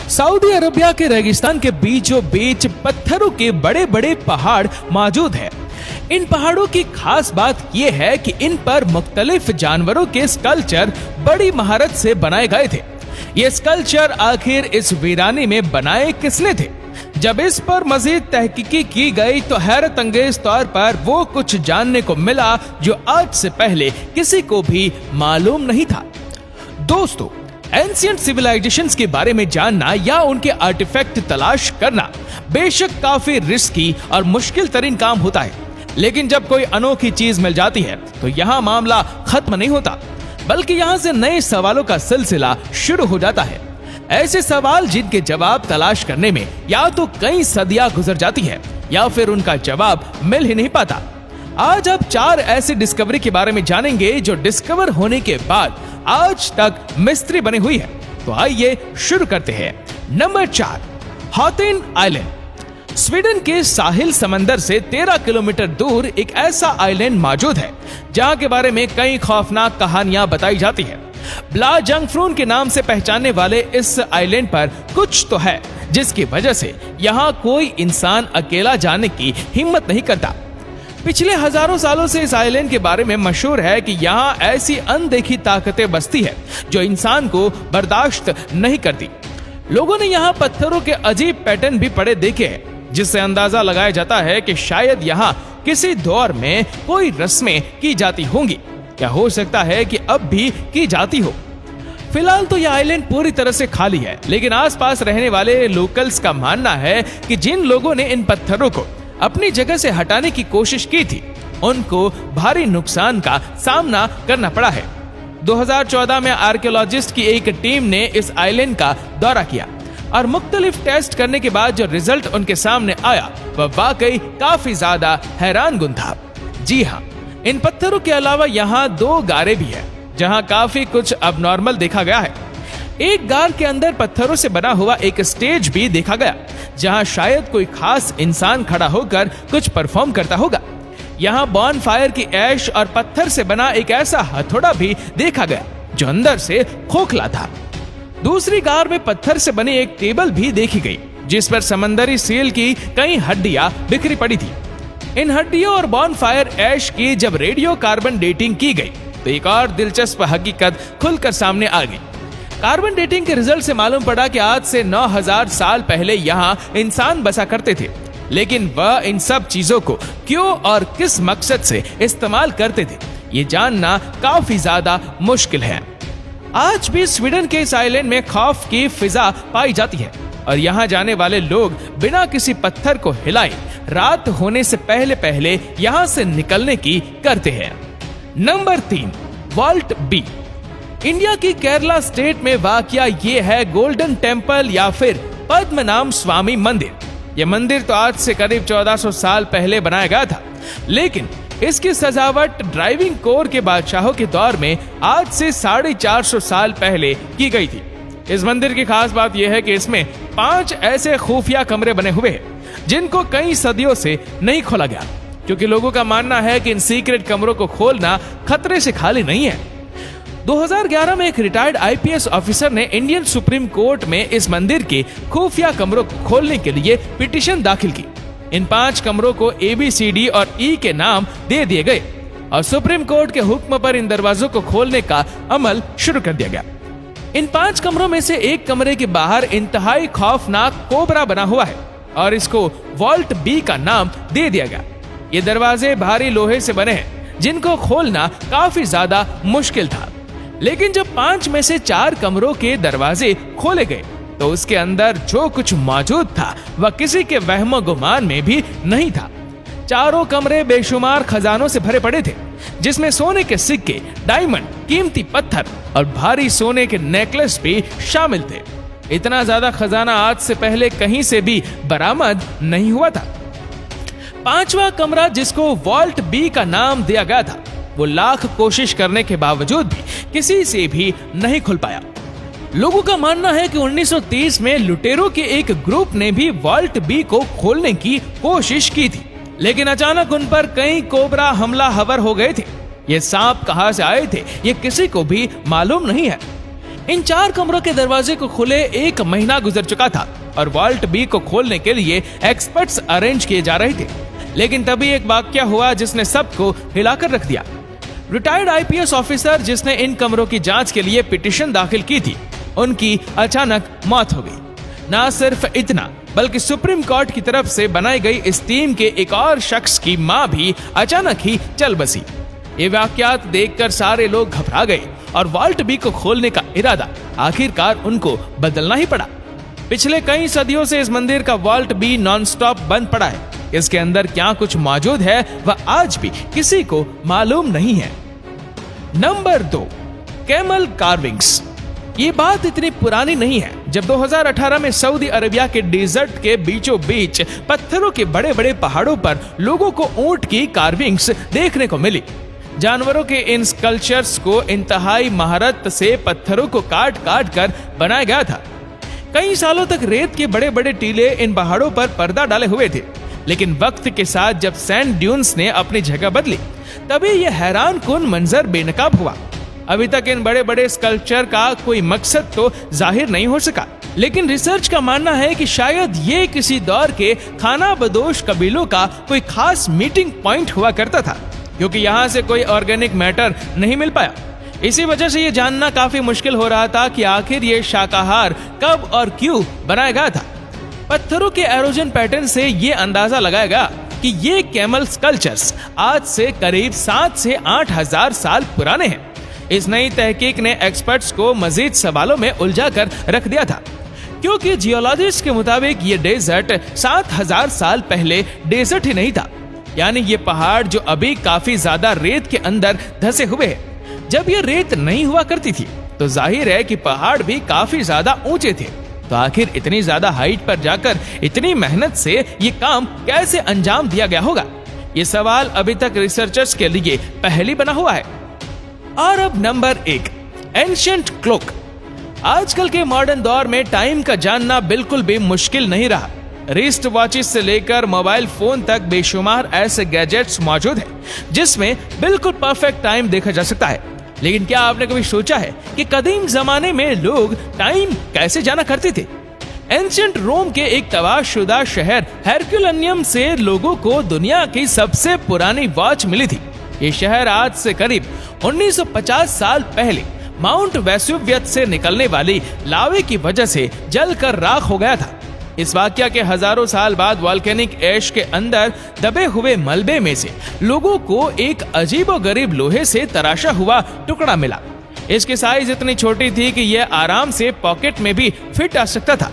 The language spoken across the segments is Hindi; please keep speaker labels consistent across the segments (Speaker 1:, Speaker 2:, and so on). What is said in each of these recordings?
Speaker 1: सऊदी अरबिया के रेगिस्तान के बीचों बीच पत्थरों के बड़े बड़े पहाड़ मौजूद है। इन पहाड़ों की खास बात यह है कि इन पर मुख्तलिफ जानवरों के स्कल्पचर बड़ी महारत से बनाए गए थे। ये स्कल्पचर आखिर इस वीरानी में बनाए किसने थे? जब इस पर मजीद तहकीकी की गई तो हैरत अंगेज तौर पर वो कुछ जानने को मिला जो आज से पहले किसी को भी मालूम नहीं था। दोस्तों, एंशिएंट सिविलाइजेशंस के बारे में जानना या उनके आर्टिफैक्ट तलाश करना बेशक काफी रिस्की और मुश्किल तरीन काम होता है, लेकिन जब कोई अनोखी चीज मिल जाती है तो यहाँ मामला खत्म नहीं होता, बल्कि यहाँ से नए सवालों का सिलसिला शुरू हो जाता है। ऐसे सवाल जिनके जवाब तलाश करने में या तो कई सदियां गुजर जाती है या फिर उनका जवाब मिल ही नहीं पाता। आज आप 4 ऐसी डिस्कवरी के बारे में जानेंगे जो डिस्कवर होने के बाद आज तक मिस्ट्री बनी हुई है। तो आइए शुरू करते हैं। Number 4, हॉथिन island. स्वीडन के साहिल समंदर से 13 किलोमीटर दूर एक ऐसा आइलैंड मौजूद है जहां के बारे में कई खौफनाक कहानियां बताई जाती है। ब्ला जंगफ्रून के नाम से पहचानने वाले इस आइलैंड पर कुछ तो है जिसकी वजह से यहाँ कोई इंसान अकेला जाने की हिम्मत नहीं करता। पिछले हजारों सालों से इस आइलैंड के बारे में मशहूर है कि यहाँ ऐसी अनदेखी ताकतें बसती है जो इंसान को बर्दाश्त नहीं करती। लोगों ने यहाँ पत्थरों के अजीब पैटर्न भी पड़े देखे हैं, जिससे अंदाजा लगाया जाता है कि शायद यहाँ किसी दौर में कोई रस्में की जाती होंगी या हो सकता है कि अब भी की जाती हो। फिलहाल तो यह आइलैंड पूरी तरह से खाली है, लेकिन आसपास रहने वाले लोकल्स का मानना है कि जिन लोगों ने इन पत्थरों को अपनी जगह से हटाने की कोशिश की थी उनको भारी नुकसान का सामना करना पड़ा है। 2014 में आर्कियोलॉजिस्ट की एक टीम ने इस आइलैंड का दौरा किया और मुख्तलिफ टेस्ट करने के बाद जो रिजल्ट उनके सामने आया वह वाकई काफी ज्यादा हैरानकुन था। जी हाँ, इन पत्थरों के अलावा यहाँ 2 गारें भी है जहाँ काफी कुछ अबनॉर्मल देखा गया है। एक गार के अंदर पत्थरों से बना हुआ एक स्टेज भी देखा गया जहाँ शायद कोई खास इंसान खड़ा होकर कुछ परफॉर्म करता होगा। यहाँ बॉन फायर की ऐश और पत्थर से बना एक ऐसा हथौड़ा भी देखा गया जो अंदर से खोखला था। दूसरी गार में पत्थर से बनी एक टेबल भी देखी गई जिस पर समंदरी सील की कई हड्डियां बिखरी पड़ी थी। इन हड्डियों और बॉन फायर ऐश की जब रेडियो कार्बन डेटिंग की गई तो एक और दिलचस्प हकीकत खुलकर सामने आ गई। कार्बन डेटिंग के रिजल्ट से मालूम पड़ा कि आज से 9000 साल पहले यहाँ इंसान बसा करते थे, लेकिन वह इन सब चीजों को क्यों और किस मकसद से इस्तेमाल करते थे ये जानना काफी ज्यादा मुश्किल है। आज भी स्वीडन के इस आइलैंड में खौफ की फिजा पाई जाती है और यहाँ जाने वाले लोग बिना किसी पत्थर को हिलाए रात होने से पहले पहले यहाँ से निकलने की करते हैं। Number 3, vault B. इंडिया की केरला स्टेट में वाकया ये है गोल्डन टेम्पल या फिर पद्मनाभ स्वामी मंदिर। यह मंदिर तो आज से करीब 1400 साल पहले बनाया गया था, लेकिन इसकी सजावट ड्राइविंग कोर के बादशाहों के दौर में आज से 450 साल पहले की गई थी। इस मंदिर की खास बात यह है कि इसमें 5 ऐसे खुफिया कमरे बने हुए हैं जिनको कई सदियों से नहीं खोला गया, क्योंकि लोगों का मानना है कि इन सीक्रेट कमरों को खोलना खतरे से खाली नहीं है। 2011 में एक रिटायर्ड आईपीएस ऑफिसर ने इंडियन सुप्रीम कोर्ट में इस मंदिर के खुफिया कमरों को खोलने के लिए पिटीशन दाखिल की। इन 5 कमरों को ABCD और E के नाम दे दिए गए और सुप्रीम कोर्ट के हुक्म पर इन दरवाजों को खोलने का अमल शुरू कर दिया गया। इन 5 कमरों में से एक कमरे के बाहर इंतहाई खौफनाक कोबरा बना हुआ है और इसको वॉल्ट बी का नाम दे दिया गया। ये दरवाजे भारी लोहे से बने हैं जिनको खोलना काफी ज्यादा मुश्किल था, लेकिन जब 5 में से 4 कमरों के दरवाजे खोले गए तो उसके अंदर जो कुछ मौजूद था वह किसी के वहमो गुमान में भी नहीं था। चारों कमरे बेशुमार खजानों से भरे पड़े थे, जिसमें सोने के सिक्के, डायमंड, कीमती पत्थर और भारी सोने के नेकलेस भी शामिल थे। इतना ज्यादा खजाना आज से पहले कहीं से भी बरामद नहीं हुआ था। 5वां कमरा जिसको वॉल्ट बी का नाम दिया गया था वो लाख कोशिश करने के बावजूद भी किसी से भी नहीं खुल पाया। लोगों का मानना है कि 1930 में लुटेरों के एक ग्रुप ने भी वॉल्ट बी को खोलने की कोशिश की थी, लेकिन अचानक उन पर कई कोबरा हमला हवर हो गए थे। ये सांप कहां से आए थे ये किसी को भी मालूम नहीं है। इन 4 कमरों के दरवाजे को खुले 1 महीना गुजर चुका था और वॉल्ट बी को खोलने के लिए एक्सपर्ट्स अरेंज किए जा रहे थे। लेकिन तभी एक वाकया हुआ जिसने सबको हिलाकर रख दिया। रिटायर्ड आईपीएस ऑफिसर जिसने इन कमरों की जांच के लिए पिटीशन दाखिल की थी, उनकी अचानक मौत हो गई। ना सिर्फ इतना, बल्कि सुप्रीम कोर्ट की तरफ से बनाई गई इस टीम के एक और शख्स की मां भी अचानक ही चल बसी। ये वाकयात देखकर सारे लोग घबरा गए और वॉल्ट बी को खोलने का इरादा आखिरकार उनको बदलना ही पड़ा। पिछले कई सदियों से इस मंदिर का वॉल्ट बी नॉनस्टॉप बंद पड़ा है। इसके अंदर क्या कुछ मौजूद है वह आज भी किसी को मालूम नहीं है। Number 2, camel carvings. ये बात इतनी पुरानी नहीं है। जब 2018 में सऊदी अरेबिया के डेजर्ट के बीचों बीच पत्थरों के बड़े बड़े पहाड़ों पर लोगों को ऊंट की कार्विंग्स देखने को मिली। जानवरों के इन स्कल्पचर्स को इंतहाई महारत से पत्थरों को काट काट कर बनाया गया था। कई सालों तक रेत के बड़े बड़े टीले इन पहाड़ों पर पर्दा डाले हुए थे, लेकिन वक्त के साथ जब सैंड ड्यून्स ने अपनी जगह बदली, तभी यह हैरान कुन मंजर बेनकाब हुआ। अभी तक इन बड़े बड़े स्कल्पचर का कोई मकसद तो जाहिर नहीं हो सका, लेकिन रिसर्च का मानना है कि शायद ये किसी दौर के खानाबदोश कबीलों का कोई खास मीटिंग पॉइंट हुआ करता था, क्योंकि यहाँ से कोई ऑर्गेनिक मैटर नहीं मिल पाया। इसी वजह से ये जानना काफी मुश्किल हो रहा था कि आखिर ये शाकाहार कब और क्यों बनाया गया था। पत्थरों के एरोजन पैटर्न से ये अंदाजा लगाया गया कि ये कैमल स्कल्पचर्स आज से करीब 7 से 8 हजार साल पुराने हैं। इस नई तहकीक ने एक्सपर्ट्स को मजीद सवालों में उलझा कर रख दिया था, क्योंकि जियोलॉजिस्ट के मुताबिक ये डेजर्ट 7000 साल पहले डेजर्ट ही नहीं था। यानी ये पहाड़ जो अभी काफी ज्यादा रेत के अंदर धसे हुए हैं। जब ये रेत नहीं हुआ करती थी तो जाहिर है कि पहाड़ भी काफी ज्यादा ऊंचे थे। तो आखिर इतनी ज्यादा हाइट पर जाकर इतनी मेहनत से ये काम कैसे अंजाम दिया गया होगा? ये सवाल अभी तक रिसर्चर्स के लिए पहेली बना हुआ है। और अब नंबर 1, एंशिएंट क्लॉक। आजकल के मॉडर्न दौर में टाइम का जानना बिल्कुल भी मुश्किल नहीं रहा। रिस्ट वॉचेस से लेकर मोबाइल फोन तक बेशुमार ऐसे गैजेट्स मौजूद हैं जिसमें बिल्कुल परफेक्ट टाइम देखा जा सकता है। लेकिन क्या आपने कभी सोचा है कि कदीम जमाने में लोग टाइम कैसे जाना करते थे? एंशिएंट रोम के एक तबाहशुदा शहर हेरक्युलेनियम से लोगों को दुनिया की सबसे पुरानी वॉच मिली थी। ये शहर आज से करीब 1950 साल पहले माउंट वेसुवियस से निकलने वाली लावे की वजह से जलकर राख हो गया था। इस वाकया के हजारों साल बाद वॉल्केनिक ऐश के अंदर दबे हुए मलबे में से लोगों को एक अजीबोगरीब लोहे से तराशा हुआ टुकड़ा मिला। इसकी साइज इतनी छोटी थी कि यह आराम से पॉकेट में भी फिट आ सकता था।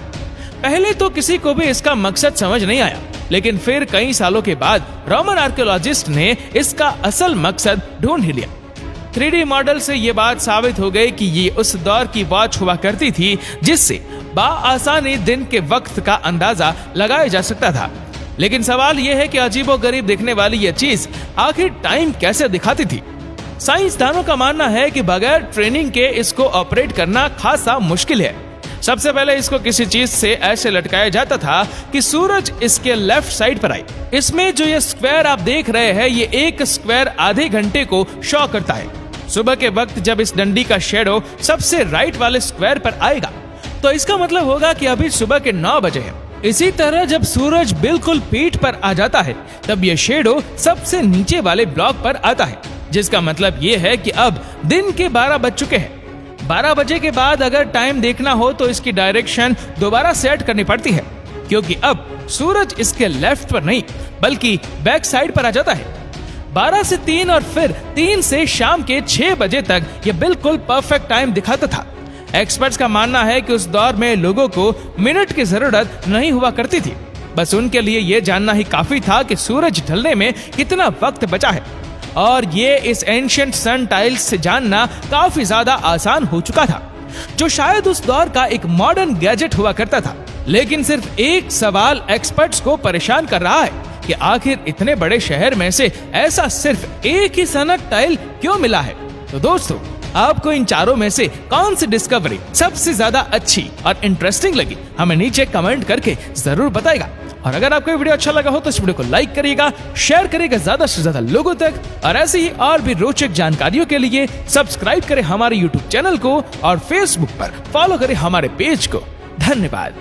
Speaker 1: पहले तो किसी को भी इसका मकसद समझ नहीं आया, लेकिन फिर कई सालों के बाद रोमन आर्कियोलॉजिस्ट ने इसका असल मकसद ढूंढ ही लिया। 3D मॉडल से ये बात साबित हो गई कि ये उस दौर की वॉच हुआ करती थी जिससे बाआसानी दिन के वक्त का अंदाजा लगाया जा सकता था। लेकिन सवाल यह है कि अजीबोगरीब दिखने वाली यह चीज आखिर टाइम कैसे दिखाती थी? साइंसदानों का मानना है कि बगैर ट्रेनिंग के इसको ऑपरेट करना खासा मुश्किल है। सबसे पहले इसको किसी चीज से ऐसे लटकाया जाता था कि सूरज इसके लेफ्ट साइड पर आए। इसमें जो ये स्क्वायर आप देख रहे हैं, ये एक स्क्वायर आधे घंटे को शो करता है। सुबह के वक्त जब इस डंडी का शेडो सबसे राइट वाले स्क्वायर पर आएगा तो इसका मतलब होगा कि अभी सुबह के 9 बजे है। इसी तरह जब सूरज बिल्कुल पीठ पर आ जाता है तब यह शेडो सबसे नीचे वाले ब्लॉक पर आता है, जिसका मतलब ये है कि अब दिन के 12 बज चुके हैं। 12 बजे के बाद अगर टाइम देखना हो तो इसकी डायरेक्शन दोबारा सेट करनी पड़ती है, क्योंकि अब सूरज इसके लेफ्ट पर नहीं बल्कि बैक साइड पर आ जाता है। 12 से 3 और फिर 3 से शाम के 6 बजे तक यह बिल्कुल परफेक्ट टाइम दिखाता था। एक्सपर्ट्स का मानना है कि उस दौर में लोगों को मिनट की जरूरत नहीं हुआ करती थी, बस उनके लिए यह जानना ही काफी था कि सूरज ढलने में कितना वक्त बचा है। और ये इस एंशिएंट सन टाइल्स से जानना काफी ज्यादा आसान हो चुका था, जो शायद उस दौर का एक मॉडर्न गैजेट हुआ करता था। लेकिन सिर्फ एक सवाल एक्सपर्ट्स को परेशान कर रहा है कि आखिर इतने बड़े शहर में से ऐसा सिर्फ एक ही सनक टाइल क्यों मिला है? तो दोस्तों, आपको इन चारों में से कौन सी डिस्कवरी सबसे ज्यादा अच्छी और इंटरेस्टिंग लगी, हमें नीचे कमेंट करके जरूर बताएगा। और अगर आपको ये वीडियो अच्छा लगा हो तो इस वीडियो को लाइक करिएगा, शेयर करिएगा ज्यादा से ज्यादा लोगों तक, और ऐसी ही और भी रोचक जानकारियों के लिए सब्सक्राइब करें हमारे YouTube चैनल को और Facebook पर फॉलो करें हमारे पेज को। धन्यवाद।